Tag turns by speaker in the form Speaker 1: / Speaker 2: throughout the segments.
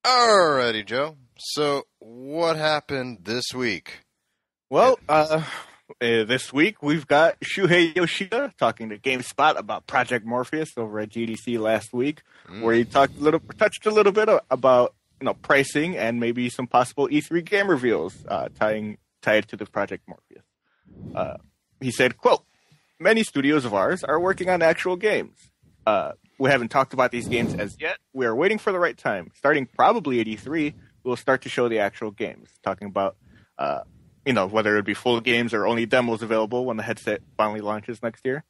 Speaker 1: Alrighty, Joe. So, what happened this week?
Speaker 2: Well, this week we've got Shuhei Yoshida talking to GameSpot about Project Morpheus over at GDC last week, where he touched a little bit about pricing and maybe some possible E3 game reveals tied to the Project Morpheus. He said, "Quote: Many studios of ours are working on actual games. We haven't talked about these games as yet. We are waiting for the right time. Starting probably at E3, we'll start to show the actual games. Talking about, whether it be full games or only demos available when the headset finally launches next year.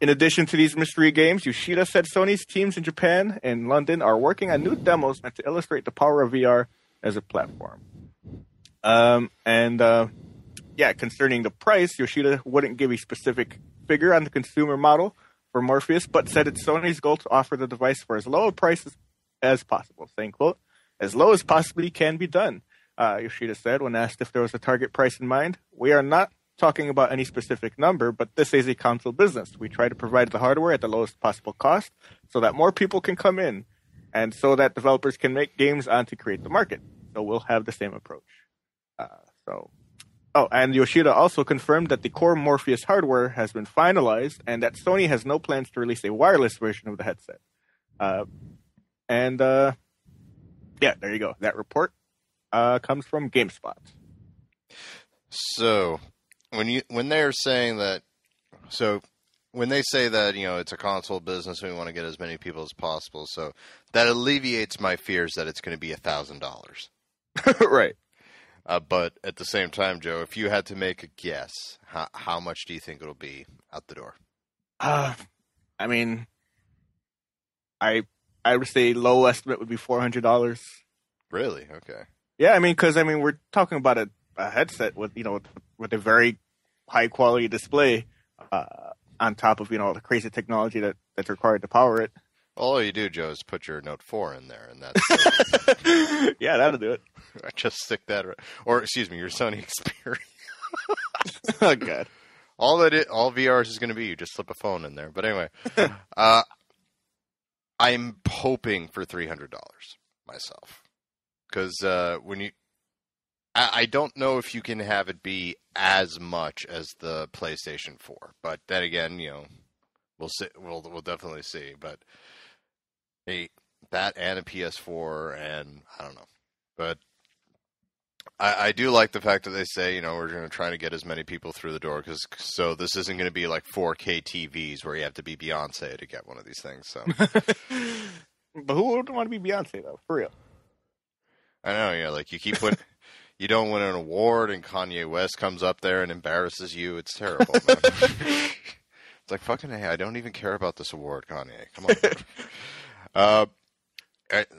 Speaker 2: In addition to these mystery games, Yoshida said Sony's teams in Japan and London are working on new demos meant to illustrate the power of VR as a platform. Concerning the price, Yoshida wouldn't give a specific figure on the consumer model for Morpheus, but said it's Sony's goal to offer the device for as low a price as possible, saying, quote, as low as possibly can be done. Yoshida said when asked if there was a target price in mind, we are not talking about any specific number, but this is a console business. We try to provide the hardware at the lowest possible cost so that more people can come in and so that developers can make games on to create the market. So we'll have the same approach. And Yoshida also confirmed that the core Morpheus hardware has been finalized and that Sony has no plans to release a wireless version of the headset. There you go. That report comes from GameSpot.
Speaker 1: So, when they say that, it's a console business and we want to get as many people as possible, so that alleviates my fears that it's going to be $1,000.
Speaker 2: Right.
Speaker 1: But at the same time, Joe, if you had to make a guess, how much do you think it'll be out the door?
Speaker 2: I would say low estimate would be $400.
Speaker 1: Really? Okay.
Speaker 2: Yeah, because we're talking about a headset with with a very high quality display on top of the crazy technology that's required to power it.
Speaker 1: All you do, Joe, is put your Note 4 in there, and that's
Speaker 2: yeah, that'll do it.
Speaker 1: Just stick that, or excuse me, your Sony Xperia.
Speaker 2: Oh God!
Speaker 1: All VR is going to be, you just slip a phone in there. But anyway, I'm hoping for $300 myself, because I don't know if you can have it be as much as the PlayStation 4, but then again, we'll see. We'll definitely see, but. That and a PS4, and I don't know. But I do like the fact that they say, we're going to try to get as many people through the door, so this isn't going to be like 4K TVs where you have to be Beyonce to get one of these things. So,
Speaker 2: but who would want to be Beyonce, though? For real.
Speaker 1: I know, like you keep you don't win an award, and Kanye West comes up there and embarrasses you. It's terrible, man. It's like, fucking hey, I don't even care about this award, Kanye. Come on.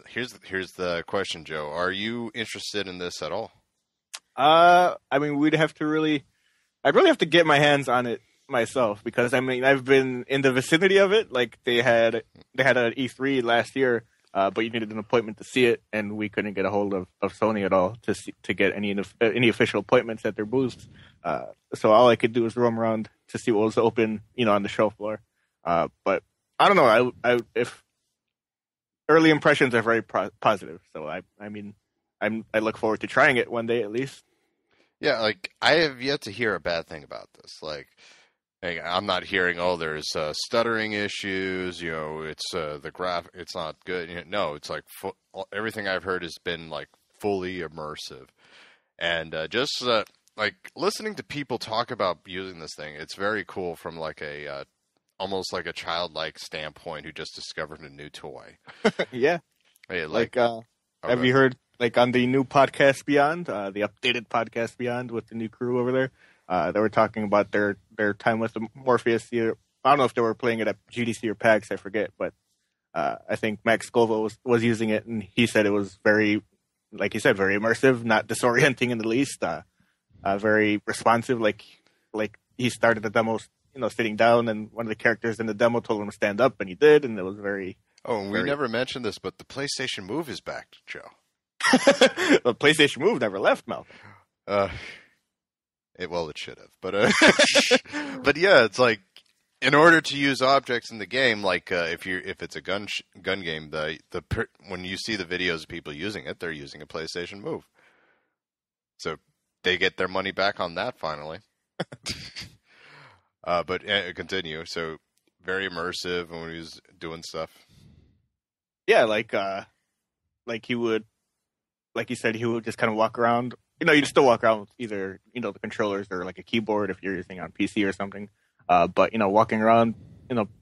Speaker 1: Here's the question, Joe. Are you interested in this at all?
Speaker 2: I'd really have to get my hands on it myself, because I've been in the vicinity of it. Like they had an E3 last year, but you needed an appointment to see it, and we couldn't get a hold of Sony at all to get any official appointments at their booths. So all I could do was roam around to see what was open, on the show floor. But I don't know. If early impressions are very positive, so I look forward to trying it one day at least.
Speaker 1: Yeah, like I have yet to hear a bad thing about this. Like I'm not hearing, there's stuttering issues. It's the graph, it's not good. No, it's like everything I've heard has been like fully immersive, and just like listening to people talk about using this thing, it's very cool from like a almost like a childlike standpoint who just discovered a new toy.
Speaker 2: Yeah.
Speaker 1: Hey,
Speaker 2: have you heard, like, on the new podcast Beyond, the updated podcast Beyond with the new crew over there? They were talking about their time with the Morpheus. I don't know if they were playing it at GDC or PAX, I forget, but I think Max Scoville was using it, and he said it was very, like he said, very immersive, not disorienting in the least, very responsive. Like he started the demo sitting down, and one of the characters in the demo told him to stand up, and he did, and it was very...
Speaker 1: Oh, and we never mentioned this, but the PlayStation Move is back, Joe.
Speaker 2: The PlayStation Move never left, Malcolm.
Speaker 1: It should have. But, but yeah, it's like, in order to use objects in the game, like if it's a gun game, when you see the videos of people using it, they're using a PlayStation Move, so they get their money back on that finally. But continue. So very immersive when he was doing stuff.
Speaker 2: Yeah, like he would, like you said, he would just kind of walk around. You'd still walk around with either the controllers or like a keyboard if you're using it on PC or something. But walking around,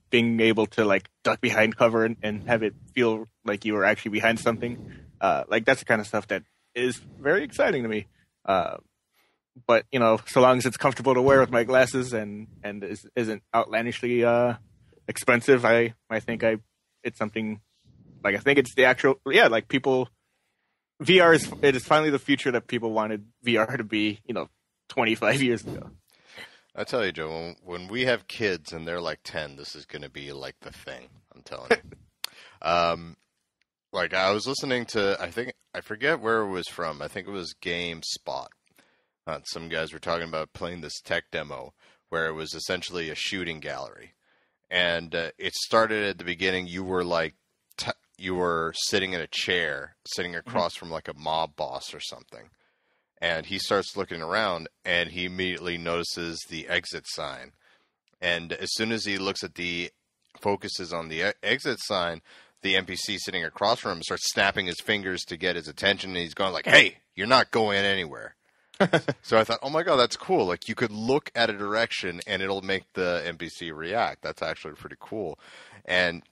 Speaker 2: being able to like duck behind cover and have it feel like you were actually behind something, like that's the kind of stuff that is very exciting to me. But so long as it's comfortable to wear with my glasses and isn't outlandishly expensive, I think it's something like I think it's the actual like people. VR is finally the future that people wanted VR to be 25 years ago.
Speaker 1: I tell you, Joe, when we have kids and they're like 10, this is going to be like the thing. I'm telling you. Like I was listening to, I forget where it was from. I think it was GameSpot. Some guys were talking about playing this tech demo where it was essentially a shooting gallery, and it started at the beginning. You were like, you were sitting in a chair, sitting across from like a mob boss or something. And he starts looking around, and he immediately notices the exit sign. And as soon as he focuses on the exit sign, the NPC sitting across from him starts snapping his fingers to get his attention, and he's going like, "Hey, you're not going anywhere." So I thought, oh my god, that's cool. Like you could look at a direction, and it'll make the NPC react. That's actually pretty cool. And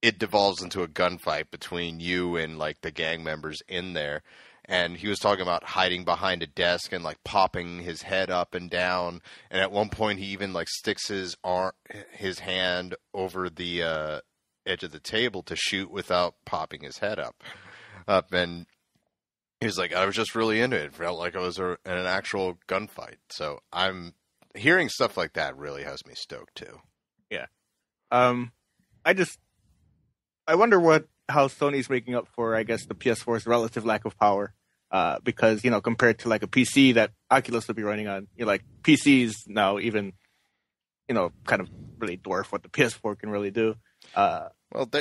Speaker 1: it devolves into a gunfight between you and like the gang members in there. And he was talking about hiding behind a desk and like popping his head up and down. And at one point, he even like sticks his hand over the edge of the table to shoot without popping his head up. And he was like, I was just really into it. It felt like I was in an actual gunfight. So I'm hearing stuff like that really has me stoked too.
Speaker 2: Yeah. I wonder how Sony's making up for, I guess, the PS4's relative lack of power. Because, compared to like a PC that Oculus would be running on, like PCs now even, kind of really dwarf what the PS4 can really do.
Speaker 1: Well,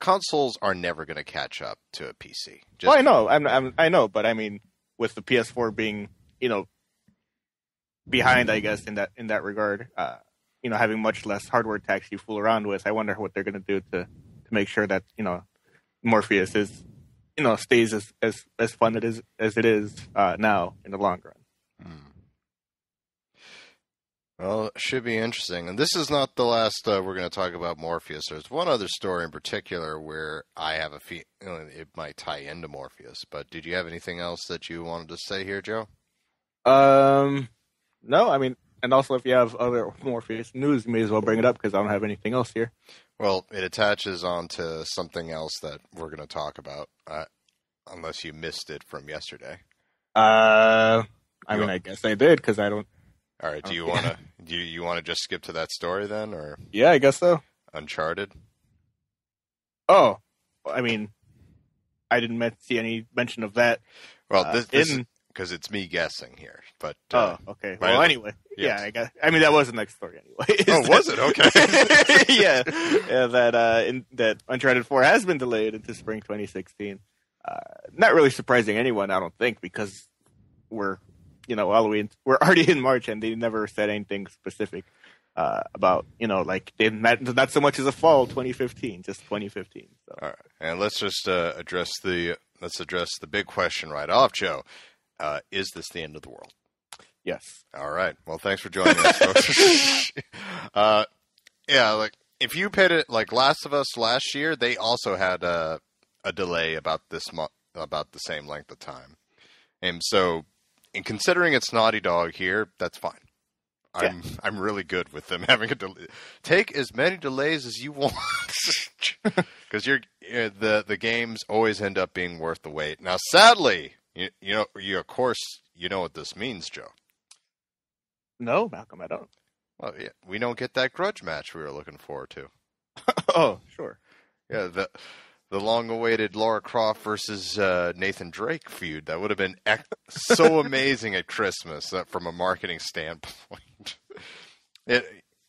Speaker 1: consoles are never going to catch up to a PC.
Speaker 2: Well, I know, I know, but I mean, with the PS4 being, behind, I guess, in that regard, having much less hardware to actually fool around with, I wonder what they're going to do to make sure that Morpheus is stays as fun as it is now in the long run.
Speaker 1: Well, it should be interesting. And this is not the last we're going to talk about Morpheus. There's one other story in particular where I have it might tie into Morpheus. But did you have anything else that you wanted to say here, Joe?
Speaker 2: No, I mean, and also if you have other Morpheus news, you may as well bring it up because I don't have anything else here.
Speaker 1: Well, it attaches onto something else that we're going to talk about, unless you missed it from yesterday.
Speaker 2: I guess I did because I don't.
Speaker 1: All right. Do you want to just skip to that story then, or?
Speaker 2: Yeah, I guess so.
Speaker 1: Uncharted.
Speaker 2: Oh, I mean, I didn't see any mention of that.
Speaker 1: Well, this because it's me guessing here, but
Speaker 2: okay. Well, anyway, yes. Yeah, I mean, that was the next story anyway.
Speaker 1: Oh, was it? Okay.
Speaker 2: yeah, that Uncharted 4 has been delayed into spring 2016. Not really surprising anyone, I don't think, because we're already in March and they never said anything specific about like they not so much as a fall 2015, just 2015. So.
Speaker 1: All right, and let's just address the big question right off, Joe. Is this the end of the world?
Speaker 2: Yes.
Speaker 1: All right. Well, thanks for joining us, folks. Yeah, like if you paid it like Last of Us last year, they also had a delay about about the same length of time, and so in considering it's Naughty Dog here, that's fine. I'm really good with them having a delay. Take as many delays as you want, because the games always end up being worth the wait. Now, sadly. You of course you know what this means, Joe.
Speaker 2: No, Malcolm, I don't.
Speaker 1: Well, yeah, we don't get that grudge match we were looking forward to.
Speaker 2: Oh, sure.
Speaker 1: Yeah, the long-awaited Lara Croft versus Nathan Drake feud that would have been so amazing at Christmas from a marketing standpoint.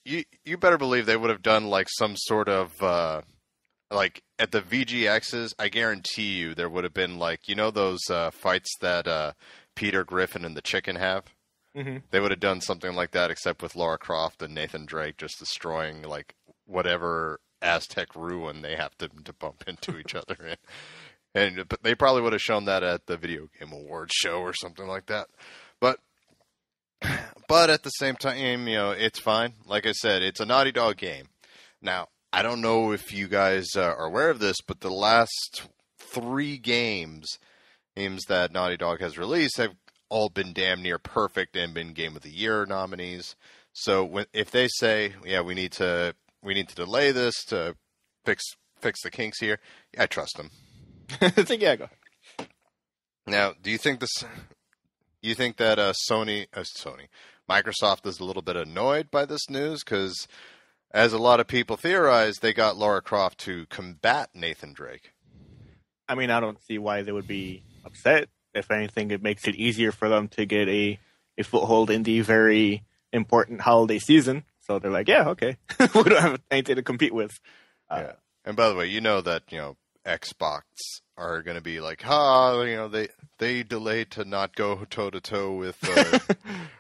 Speaker 1: you better believe they would have done like some sort of like at the VGXs. I guarantee you there would have been like those fights that Peter Griffin and the Chicken have.
Speaker 2: Mm-hmm.
Speaker 1: They would have done something like that, except with Lara Croft and Nathan Drake just destroying like whatever Aztec ruin they have to bump into each other in. And but they probably would have shown that at the Video Game Awards show or something like that. But at the same time, it's fine. Like I said, it's a Naughty Dog game. Now, I don't know if you guys are aware of this, but the last 3 games that Naughty Dog has released have all been damn near perfect and been Game of the Year nominees. So if they say, yeah, we need to delay this to fix the kinks here, I trust them.
Speaker 2: So, yeah, go ahead.
Speaker 1: Now, do you think that Microsoft is a little bit annoyed by this news? Because as a lot of people theorize, they got Lara Croft to combat Nathan Drake.
Speaker 2: I mean, I don't see why they would be upset. If anything, it makes it easier for them to get a foothold in the very important holiday season. So they're like, yeah, okay. We don't have anything to compete with.
Speaker 1: Yeah. And by the way, that, Xbox are going to be like, they delayed to not go toe-to-toe with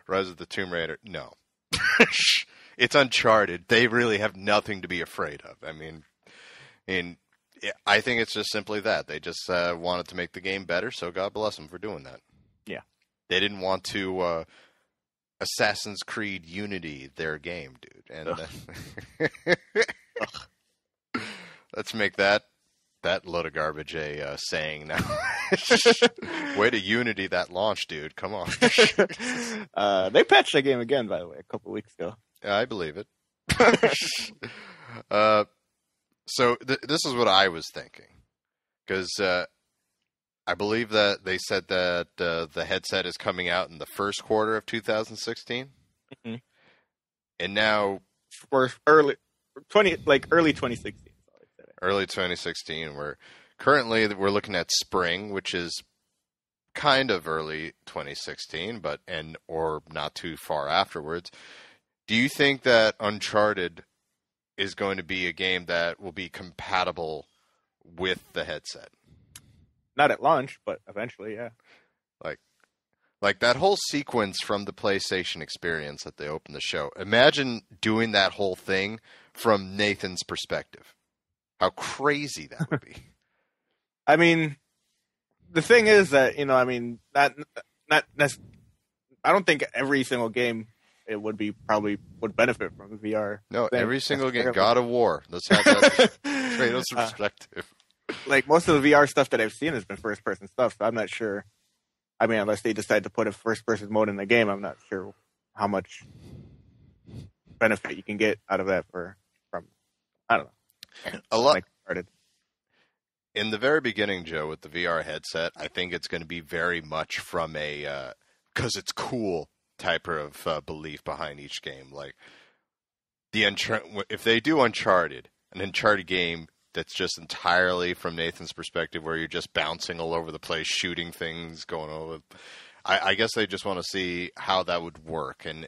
Speaker 1: Rise of the Tomb Raider. No. It's Uncharted. They really have nothing to be afraid of. I mean, I think it's just simply that. They just wanted to make the game better, so God bless them for doing that.
Speaker 2: Yeah.
Speaker 1: They didn't want to Assassin's Creed Unity their game, dude. And let's make that load of garbage a saying now. Way to Unity that launch, dude. Come on.
Speaker 2: They patched that game again, by the way, a couple weeks ago.
Speaker 1: Yeah, I believe it. So this is what I was thinking, because I believe that they said that the headset is coming out in the first quarter of 2016,
Speaker 2: mm-hmm.
Speaker 1: and now
Speaker 2: early 2016.
Speaker 1: Early 2016. We're looking at spring, which is kind of early 2016, or not too far afterwards. Do you think that Uncharted is going to be a game that will be compatible with the headset?
Speaker 2: Not at launch, but eventually, yeah.
Speaker 1: Like that whole sequence from the PlayStation experience that they opened the show. Imagine doing that whole thing from Nathan's perspective. How crazy that would be.
Speaker 2: I mean, the thing is that, not I don't think every single game it would benefit from the VR.
Speaker 1: No, every single game. God of War. Let's have that Kratos' perspective.
Speaker 2: Like, most of the VR stuff that I've seen has been first-person stuff, so I'm not sure. I mean, unless they decide to put a first-person mode in the game, I'm not sure how much benefit you can get out of that from, I don't know.
Speaker 1: A lot. In the very beginning, Joe, with the VR headset, I think it's going to be very much from a, because it's cool type of belief behind each game. Like, if they do Uncharted, an Uncharted game that's just entirely from Nathan's perspective, where you're just bouncing all over the place, shooting things, going over. I guess they just want to see how that would work, and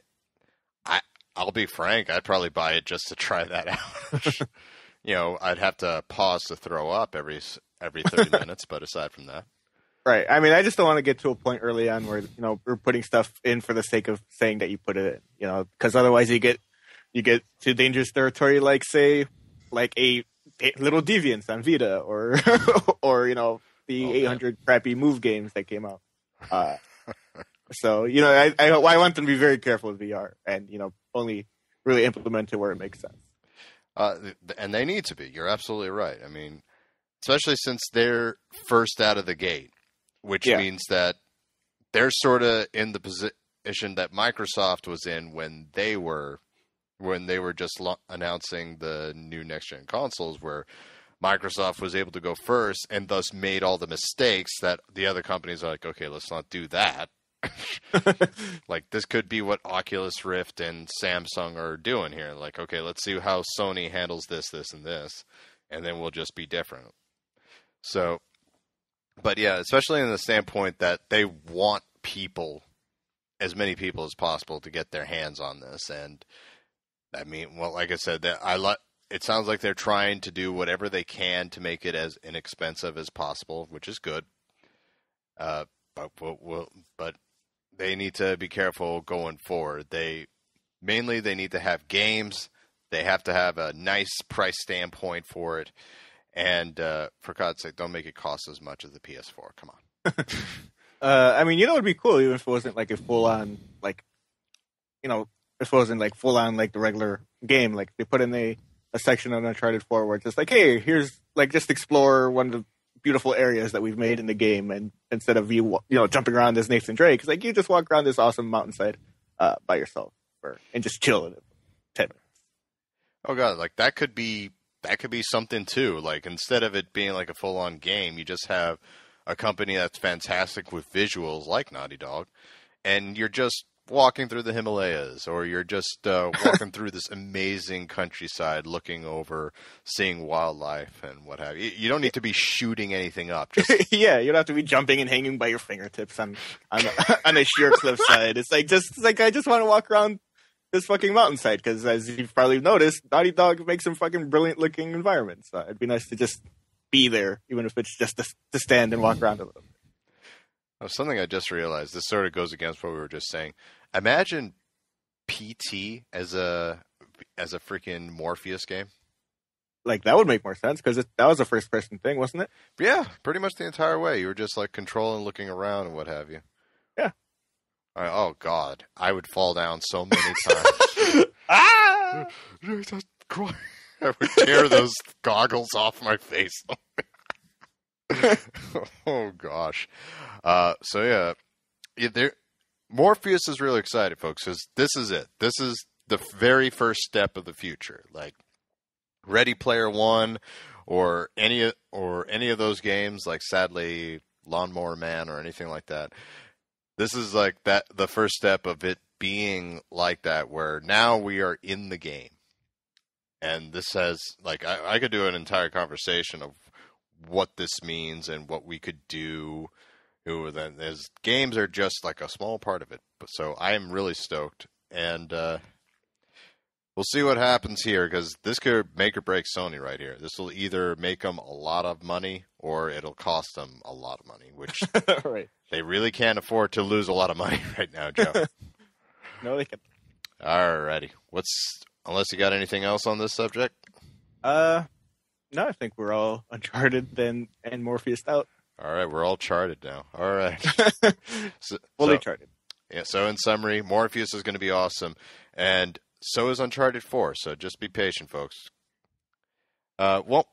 Speaker 1: I'll be frank, I'd probably buy it just to try that out. I'd have to pause to throw up every 30 minutes, but aside from that.
Speaker 2: Right. I mean, I just don't want to get to a point early on where, we're putting stuff in for the sake of saying that you put it in, because otherwise you get to dangerous territory, like, say, like a little Deviants on Vita or the 800 crappy Move games that came out. So, I want them to be very careful with VR and, only really implement it where it makes sense.
Speaker 1: And they need to be. You're absolutely right. I mean, especially since they're first out of the gate, which means that they're sort of in the position that Microsoft was in when they were just announcing the new next-gen consoles, where Microsoft was able to go first and thus made all the mistakes that the other companies are like, okay, let's not do that. Like, this could be what Oculus Rift and Samsung are doing here. Like, okay, let's see how Sony handles this, and this, and then we'll just be different. So, but yeah, especially in the standpoint that they want as many people as possible to get their hands on this. And I mean, well, like I said, it sounds like they're trying to do whatever they can to make it as inexpensive as possible, which is good. Uh, but they need to be careful going forward. They need to have games. They have to have a nice price standpoint for it. And for God's sake, don't make it cost as much as the PS4. Come on.
Speaker 2: I mean, it would be cool even if it wasn't like a full on if it wasn't like full on like the regular game. Like they put in a section on Uncharted 4 where it's just like, hey, here's like just explore one of the beautiful areas that we've made in the game, and instead of you jumping around as Nathan Drake, it's like you just walk around this awesome mountainside by yourself and just chill in it 10 minutes.
Speaker 1: Oh god, like that could be something too. Like instead of it being like a full on game, you just have a company that's fantastic with visuals like Naughty Dog, and you're just walking through the Himalayas, or you're just walking through this amazing countryside, looking over, seeing wildlife and what have you. You don't need to be shooting anything up. Just
Speaker 2: yeah, you don't have to be jumping and hanging by your fingertips on a sheer cliffside. It's like I just want to walk around this fucking mountainside because, as you've probably noticed, Naughty Dog makes some fucking brilliant looking environments. It'd be nice to just be there, even if it's just to stand and walk around a little bit.
Speaker 1: Oh, something I just realized. This sort of goes against what we were just saying. Imagine PT as a freaking Morpheus game.
Speaker 2: Like that would make more sense because that was a first person thing, wasn't it?
Speaker 1: Yeah, pretty much the entire way. You were just like controlling, looking around, and what have you.
Speaker 2: Yeah.
Speaker 1: Oh God, I would fall down so many times.
Speaker 2: Ah!
Speaker 1: I would tear those goggles off my face. Oh gosh. So yeah, Morpheus is really excited, folks, because this is it. This is the very first step of the future. Like Ready Player One, or any of those games, like sadly Lawnmower Man or anything like that. This is like the first step of it being like that, where now we are in the game. And this has, like, I could do an entire conversation of what this means and what we could do. As games are just like a small part of it. So I am really stoked. And we'll see what happens here, because this could make or break Sony right here. This will either make them a lot of money or it'll cost them a lot of money, which
Speaker 2: right.
Speaker 1: They really can't afford to lose a lot of money right now, Joe.
Speaker 2: No, they can.
Speaker 1: Alrighty. Unless you got anything else on this subject?
Speaker 2: No, I think we're all Uncharted and Morpheus out.
Speaker 1: All right, we're all charted now. All right.
Speaker 2: Fully charted.
Speaker 1: Yeah, so in summary, Morpheus is going to be awesome, and so is Uncharted 4, so just be patient, folks. One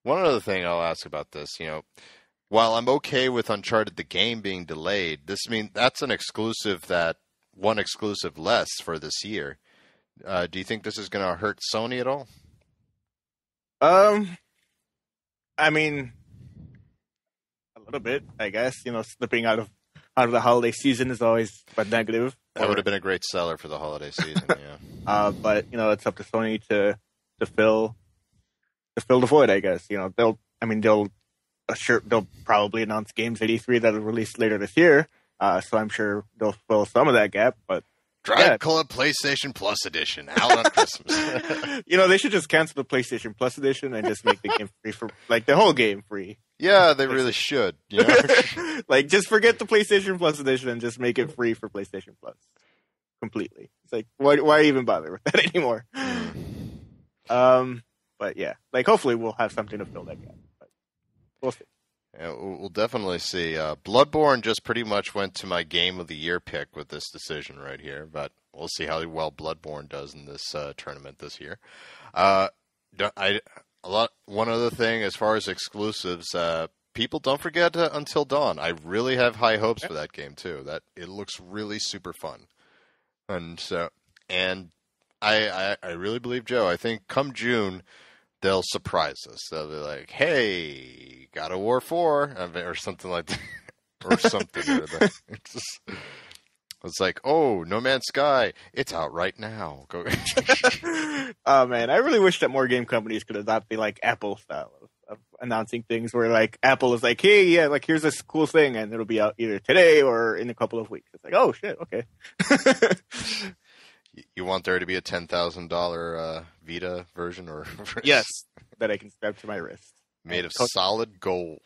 Speaker 1: other thing I'll ask about this, while I'm okay with Uncharted the game being delayed, that's an exclusive one exclusive less for this year. Do you think this is going to hurt Sony at all?
Speaker 2: I mean, a little bit, I guess. Slipping out of the holiday season is always a negative.
Speaker 1: That would have been a great seller for the holiday season, yeah.
Speaker 2: But it's up to Sony to fill the void, I guess. They'll probably announce games at E3 that'll release later this year. So I'm sure they'll fill some of that gap, but
Speaker 1: Drive Club PlayStation Plus Edition out on Christmas.
Speaker 2: They should just cancel the PlayStation Plus Edition and just make the game free for the whole game free.
Speaker 1: Yeah, they really should.
Speaker 2: Just forget the PlayStation Plus Edition and just make it free for PlayStation Plus completely. It's like why even bother with that anymore? But yeah, hopefully we'll have something to fill that gap. But we'll see.
Speaker 1: Yeah, we'll definitely see. Bloodborne just pretty much went to my Game of the Year pick with this decision right here, but we'll see how well Bloodborne does in this tournament this year. One other thing, as far as exclusives, people don't forget Until Dawn. I really have high hopes for that game too. That it looks really super fun, and I really believe, Joe. I think come June, they'll surprise us. They'll be like, "Hey, God of War 4," or something like that, or something. It's like, "Oh, No Man's Sky, it's out right now." Go.
Speaker 2: Oh man, I really wish that more game companies could adopt the Apple style of announcing things, where Apple is like, "Hey, yeah, here's this cool thing, and it'll be out either today or in a couple of weeks." It's like, "Oh shit, okay."
Speaker 1: You want there to be a $10,000 Vita version or
Speaker 2: Yes, that I can strap to my wrist.
Speaker 1: made of solid gold.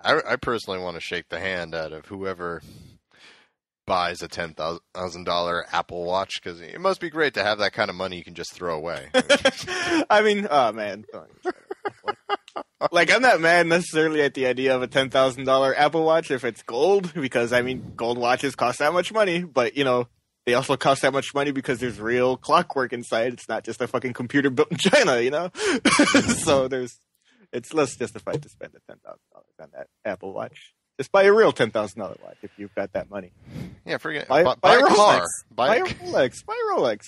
Speaker 1: I personally want to shake the hand out of whoever buys a $10,000 Apple Watch, because it must be great to have that kind of money you can just throw away.
Speaker 2: I mean, oh man. Like, I'm not mad necessarily at the idea of a $10,000 Apple Watch if it's gold, because, I mean, gold watches cost that much money, but, you know, they also cost that much money because there's real clockwork inside. It's not just a fucking computer built in China, you know? So it's less justified to spend the $10,000 on that Apple Watch. Just buy a real $10,000 watch if you've got that money.
Speaker 1: Yeah, forget
Speaker 2: buy
Speaker 1: a
Speaker 2: Rolex.
Speaker 1: car.
Speaker 2: Buy a Rolex. Buy a Rolex.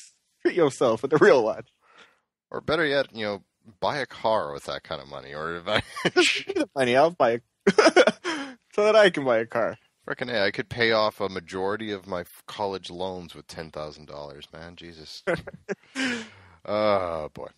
Speaker 2: Treat yourself with a real watch.
Speaker 1: Or better yet, buy a car with that kind of money. Or if I
Speaker 2: the money, I'll buy so that I can buy a car.
Speaker 1: Freaking A, I could pay off a majority of my college loans with $10,000, man. Jesus. Oh, boy.